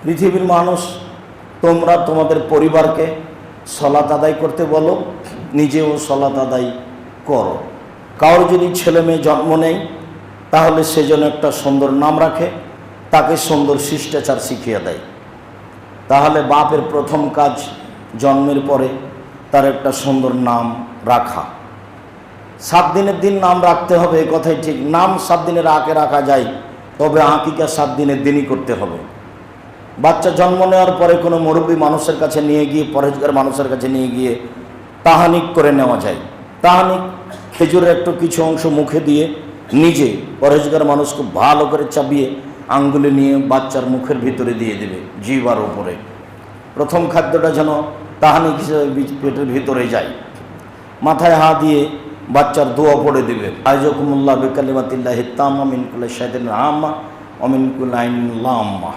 পৃথিবীর মানুষ, তোমরা তোমাদের পরিবারকে সলাত আদায় করতে বলো, নিজেও সলাত আদায় করো। কারোর যদি ছেলে মেয়ে জন্ম নেয় তাহলে সে যেন একটা সুন্দর নাম রাখে, তাকে সুন্দর শিষ্টাচার শিখিয়ে দেয়। তাহলে বাপের প্রথম কাজ জন্মের পরে তার একটা সুন্দর নাম রাখা। 7 দিনের দিন নাম রাখতে হবে, এ কথাই ঠিক। নাম 7 দিনের আগে রাখা যায়, তবে আকিকা 7 দিনের দিনই করতে হবে। বাচ্চা জন্ম নেওয়ার পরে কোনো মুরব্বী মানুষের কাছে নিয়ে গিয়ে, পরহেজগার মানুষের কাছে নিয়ে গিয়ে তাহানিক করে নেওয়া যায়। তাহানিক খেজুরের একটু কিছু অংশ মুখে দিয়ে নিজে পরহেজগার মানুষ খুব ভালো করে চাবিয়ে আঙ্গুলে নিয়ে বাচ্চার মুখের ভিতরে দিয়ে দেবে, জিহ্বার উপরে। প্রথম খাদ্যটা যেন তাহানিক হিসেবে পেটের ভিতরে যায়। মাথায় হাত দিয়ে বাচ্চার দোয়া পড়ে দেবে, আইজাকুমুল্লাহ বিকালিমাতিল্লাহি তাম্মা মিন কুল্লি শাইতানির আম্মা ওয়া মিন কুল্লি আইনিন লাম্মা।